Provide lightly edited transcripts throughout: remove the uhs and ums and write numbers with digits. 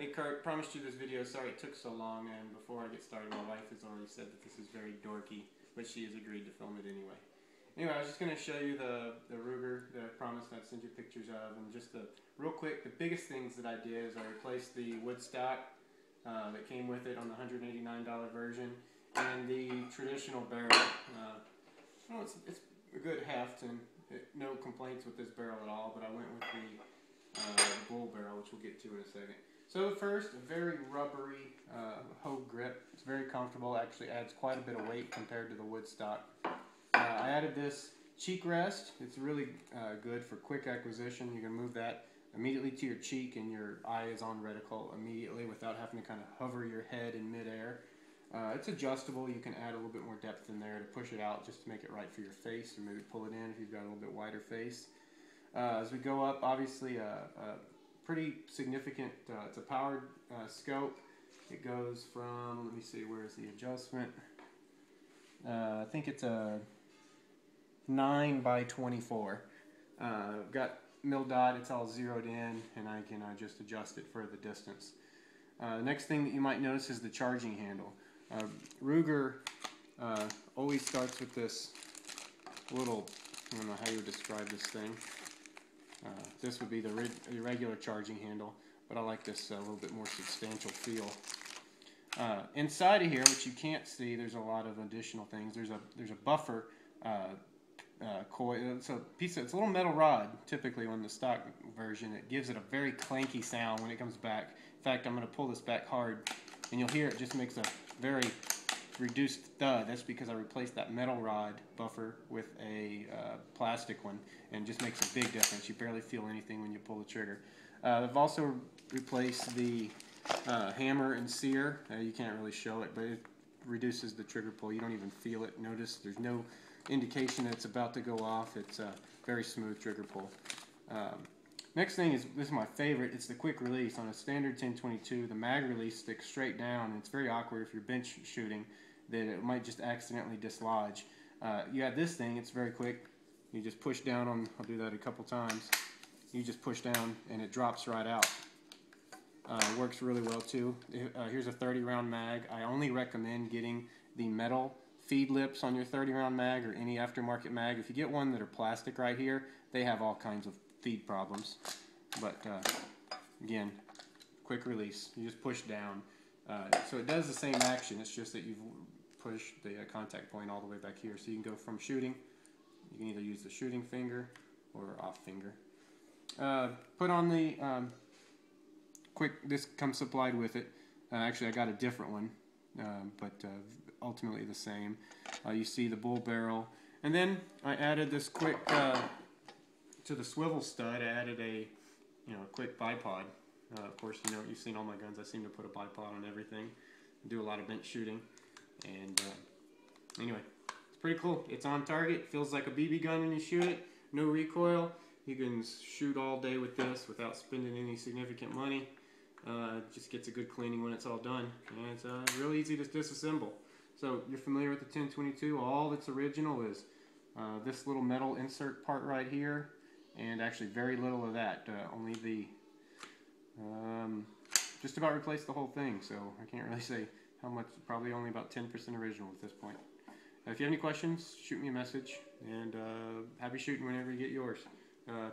Hey Kurt, promised you this video. Sorry it took so long, and before I get started, my wife has already said that this is very dorky, but she has agreed to film it anyway. Anyway, I was just going to show you the Ruger that I promised I'd send you pictures of, and just real quick, the biggest things that I did is I replaced the wood stock that came with it on the $189 version, and the traditional barrel. It's a good heft, and no complaints with this barrel at all, but I went with the bull barrel, which we'll get to in a second. So first, a very rubbery hoe grip. It's very comfortable. Actually adds quite a bit of weight compared to the wood stock. I added this cheek rest. It's really good for quick acquisition. You can move that immediately to your cheek, and your eye is on reticle immediately without having to kind of hover your head in midair. It's adjustable. You can add a little bit more depth in there to push it out just to make it right for your face, or maybe pull it in if you've got a little bit wider face. As we go up, obviously pretty significant. It's a powered scope. It goes from, let me see, where is the adjustment? I think it's a 9 by 24. Got mil dot, it's all zeroed in, and I can just adjust it for the distance. The next thing that you might notice is the charging handle. Ruger always starts with this little, I don't know how you would describe this thing. This would be the regular charging handle, but I like this a little bit more substantial feel. Inside of here, which you can't see, there's a lot of additional things. There's a buffer coil. It's a little metal rod. Typically, on the stock version, it gives it a very clanky sound when it comes back. In fact, I'm going to pull this back hard, and you'll hear it just makes a very reduced thud. That's because I replaced that metal rod buffer with a plastic one, and it just makes a big difference. You barely feel anything when you pull the trigger. I've also replaced the hammer and sear. You can't really show it, but it reduces the trigger pull. You don't even feel it. Notice there's no indication that it's about to go off. It's a very smooth trigger pull. Next thing is, this is my favorite, it's the quick release. On a standard 1022, the mag release sticks straight down, and it's very awkward if you're bench shooting that it might just accidentally dislodge. You have this thing, it's very quick. You just push down on, I'll do that a couple times. You just push down and it drops right out. Works really well too. Here's a 30 round mag. I only recommend getting the metal feed lips on your 30 round mag or any aftermarket mag. If you get one that are plastic right here, they have all kinds of feed problems. But again, quick release. You just push down. So it does the same action. It's just that you've pushed the contact point all the way back here. So you can go from shooting. You can either use the shooting finger or off finger. Put on the quick. This comes supplied with it. Actually, I got a different one, but ultimately the same. You see the bull barrel, and then I added this quick. To the swivel stud, I added a quick bipod. Of course, you've seen all my guns. I seem to put a bipod on everything. I do a lot of bench shooting, and anyway, it's pretty cool. It's on target. Feels like a BB gun when you shoot it. No recoil. You can shoot all day with this without spending any significant money. It just gets a good cleaning when it's all done, and it's real easy to disassemble. So you're familiar with the 1022. All that's original is this little metal insert part right here. And actually very little of that, only the, just about replaced the whole thing, so I can't really say how much, probably only about 10% original at this point. If you have any questions, shoot me a message, and happy shooting whenever you get yours.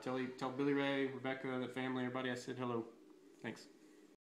Tell Billy Ray, Rebecca, the family, everybody I said hello. Thanks.